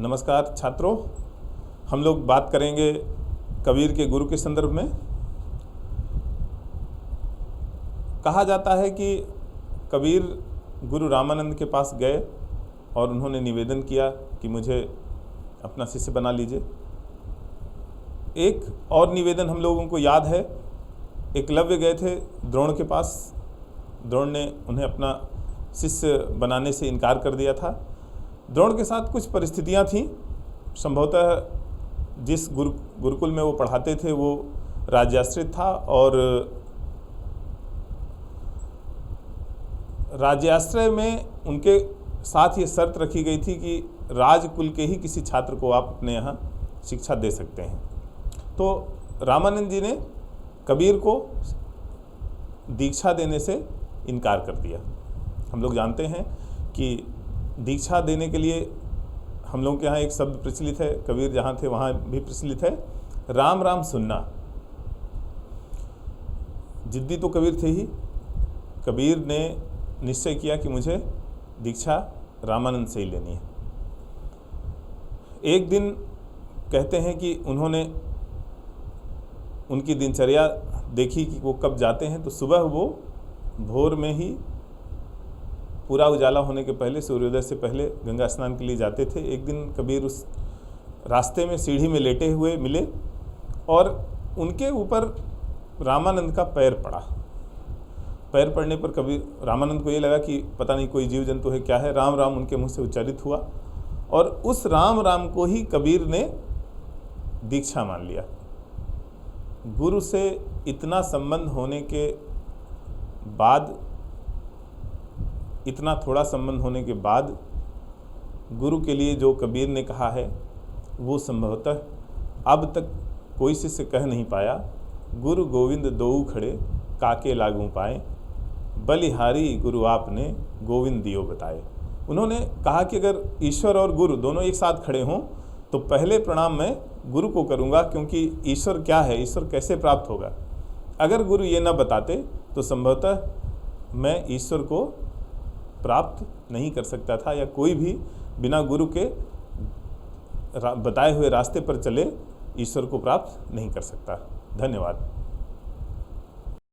नमस्कार छात्रों, हम लोग बात करेंगे कबीर के गुरु के संदर्भ में। कहा जाता है कि कबीर गुरु रामानंद के पास गए और उन्होंने निवेदन किया कि मुझे अपना शिष्य बना लीजिए। एक और निवेदन हम लोगों को याद है, एकलव्य गए थे द्रोण के पास, द्रोण ने उन्हें अपना शिष्य बनाने से इनकार कर दिया था। द्रोण के साथ कुछ परिस्थितियां थीं। संभवतः जिस गुरुकुल में वो पढ़ाते थे वो राज्याश्रित था और राज्याश्रय में उनके साथ ये शर्त रखी गई थी कि राजकुल के ही किसी छात्र को आप अपने यहाँ शिक्षा दे सकते हैं। तो रामानंद जी ने कबीर को दीक्षा देने से इनकार कर दिया। हम लोग जानते हैं कि दीक्षा देने के लिए हम लोग के यहाँ एक शब्द प्रचलित है, कबीर जहाँ थे वहाँ भी प्रचलित है, राम राम सुनना। जिद्दी तो कबीर थे ही। कबीर ने निश्चय किया कि मुझे दीक्षा रामानंद से ही लेनी है। एक दिन कहते हैं कि उन्होंने उनकी दिनचर्या देखी कि वो कब जाते हैं, तो सुबह वो भोर में ही पूरा उजाला होने के पहले, सूर्योदय से पहले गंगा स्नान के लिए जाते थे। एक दिन कबीर उस रास्ते में सीढ़ी में लेटे हुए मिले और उनके ऊपर रामानंद का पैर पड़ा। पैर पड़ने पर कबीर रामानंद को ये लगा कि पता नहीं कोई जीव जंतु है, क्या है। राम राम उनके मुंह से उच्चारित हुआ और उस राम राम को ही कबीर ने दीक्षा मान लिया। गुरु से इतना संबंध होने के बाद, इतना थोड़ा संबंध होने के बाद गुरु के लिए जो कबीर ने कहा है वो संभवतः अब तक कोई शिष्य कह नहीं पाया। गुरु गोविंद दोऊ खड़े काके लागू पाए, बलिहारी गुरु आपने गोविंद दियो बताए। उन्होंने कहा कि अगर ईश्वर और गुरु दोनों एक साथ खड़े हों तो पहले प्रणाम मैं गुरु को करूँगा, क्योंकि ईश्वर क्या है, ईश्वर कैसे प्राप्त होगा। अगर गुरु ये न बताते तो संभवतः मैं ईश्वर को प्राप्त नहीं कर सकता था, या कोई भी बिना गुरु के बताए हुए रास्ते पर चले ईश्वर को प्राप्त नहीं कर सकता। धन्यवाद।